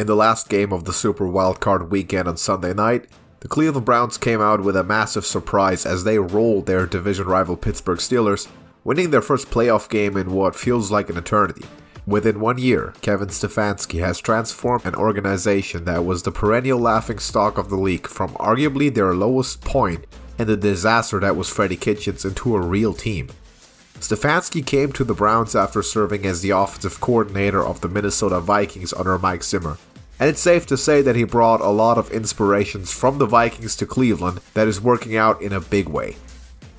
In the last game of the Super Wildcard weekend on Sunday night, the Cleveland Browns came out with a massive surprise as they rolled their division rival Pittsburgh Steelers, winning their first playoff game in what feels like an eternity. Within 1 year, Kevin Stefanski has transformed an organization that was the perennial laughingstock of the league from arguably their lowest point and the disaster that was Freddie Kitchens into a real team. Stefanski came to the Browns after serving as the offensive coordinator of the Minnesota Vikings under Mike Zimmer, and it's safe to say that he brought a lot of inspirations from the Vikings to Cleveland that is working out in a big way.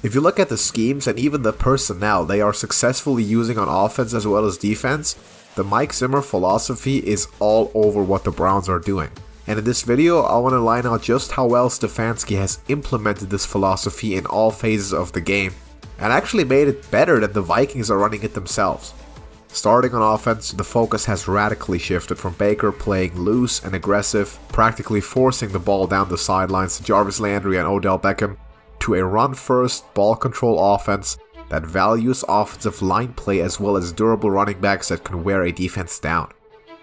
If you look at the schemes and even the personnel they are successfully using on offense as well as defense, the Mike Zimmer philosophy is all over what the Browns are doing. And in this video, I want to line out just how well Stefanski has implemented this philosophy in all phases of the game, and actually made it better than the Vikings are running it themselves. Starting on offense, the focus has radically shifted from Baker playing loose and aggressive, practically forcing the ball down the sidelines to Jarvis Landry and Odell Beckham, to a run-first, ball-control offense that values offensive line play as well as durable running backs that can wear a defense down.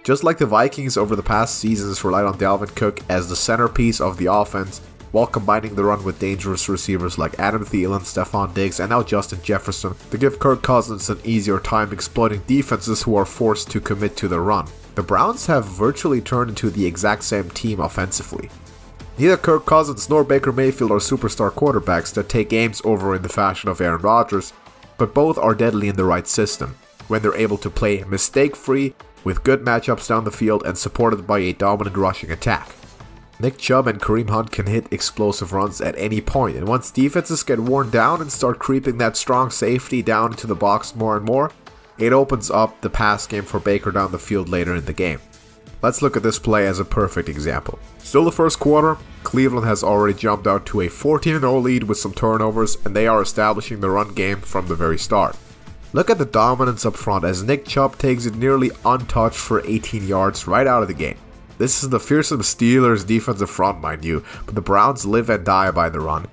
Just like the Vikings over the past seasons relied on Dalvin Cook as the centerpiece of the offense, while combining the run with dangerous receivers like Adam Thielen, Stephon Diggs, and now Justin Jefferson to give Kirk Cousins an easier time exploiting defenses who are forced to commit to the run. The Browns have virtually turned into the exact same team offensively. Neither Kirk Cousins nor Baker Mayfield are superstar quarterbacks that take games over in the fashion of Aaron Rodgers, but both are deadly in the right system, when they're able to play mistake-free, with good matchups down the field and supported by a dominant rushing attack. Nick Chubb and Kareem Hunt can hit explosive runs at any point, and once defenses get worn down and start creeping that strong safety down into the box more and more, it opens up the pass game for Baker down the field later in the game. Let's look at this play as a perfect example. Still the first quarter, Cleveland has already jumped out to a 14-0 lead with some turnovers, and they are establishing the run game from the very start. Look at the dominance up front as Nick Chubb takes it nearly untouched for 18 yards right out of the game. This is the fearsome Steelers defensive front, mind you, but the Browns live and die by the run.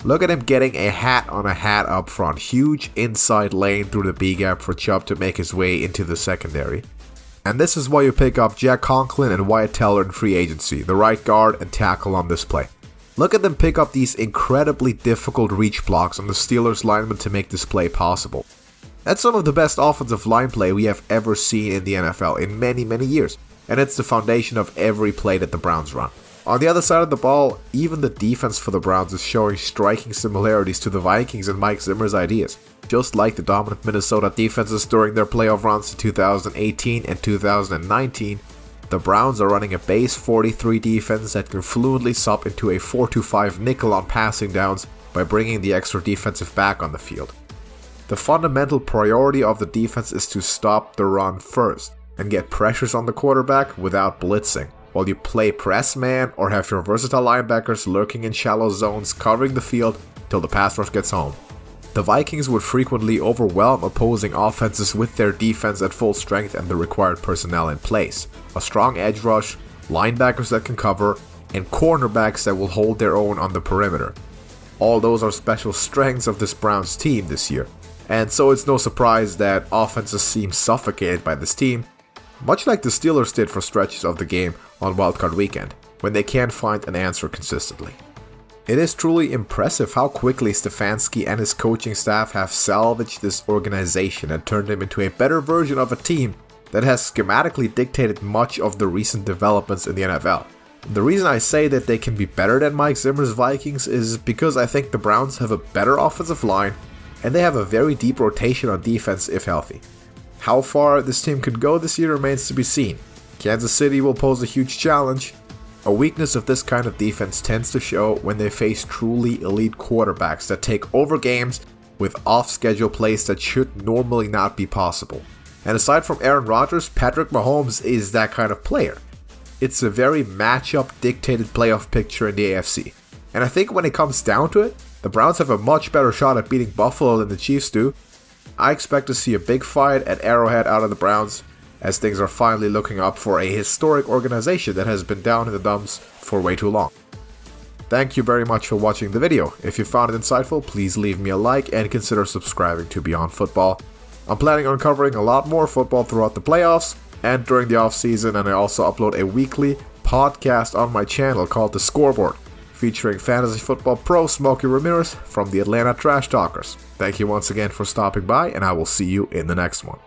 Look at him getting a hat on a hat up front, huge inside lane through the B-gap for Chubb to make his way into the secondary. And this is why you pick up Jack Conklin and Wyatt Teller in free agency, the right guard and tackle on this play. Look at them pick up these incredibly difficult reach blocks on the Steelers linemen to make this play possible. That's some of the best offensive line play we have ever seen in the NFL in many, many years, and it's the foundation of every play that the Browns run. On the other side of the ball, even the defense for the Browns is showing striking similarities to the Vikings and Mike Zimmer's ideas. Just like the dominant Minnesota defenses during their playoff runs in 2018 and 2019, the Browns are running a base 43 defense that can fluently sub into a 4-5 nickel on passing downs by bringing the extra defensive back on the field. The fundamental priority of the defense is to stop the run first and get pressures on the quarterback without blitzing, while you play press man or have your versatile linebackers lurking in shallow zones covering the field till the pass rush gets home. The Vikings would frequently overwhelm opposing offenses with their defense at full strength and the required personnel in place. A strong edge rush, linebackers that can cover, and cornerbacks that will hold their own on the perimeter. All those are special strengths of this Browns team this year, and so it's no surprise that offenses seem suffocated by this team, much like the Steelers did for stretches of the game on Wildcard Weekend, when they can't find an answer consistently. It is truly impressive how quickly Stefanski and his coaching staff have salvaged this organization and turned them into a better version of a team that has schematically dictated much of the recent developments in the NFL. The reason I say that they can be better than Mike Zimmer's Vikings is because I think the Browns have a better offensive line and they have a very deep rotation on defense if healthy. How far this team could go this year remains to be seen. Kansas City will pose a huge challenge. A weakness of this kind of defense tends to show when they face truly elite quarterbacks that take over games with off-schedule plays that should normally not be possible. And aside from Aaron Rodgers, Patrick Mahomes is that kind of player. It's a very matchup-dictated playoff picture in the AFC. And I think when it comes down to it, the Browns have a much better shot at beating Buffalo than the Chiefs do. I expect to see a big fight at Arrowhead out of the Browns, as things are finally looking up for a historic organization that has been down in the dumps for way too long. Thank you very much for watching the video. If you found it insightful, please leave me a like and consider subscribing to Beyond Football. I'm planning on covering a lot more football throughout the playoffs, and during the off season, and I also upload a weekly podcast on my channel called The Scoreboard, featuring fantasy football pro Smokey Ramirez from the Atlanta Trash Talkers. Thank you once again for stopping by, and I will see you in the next one.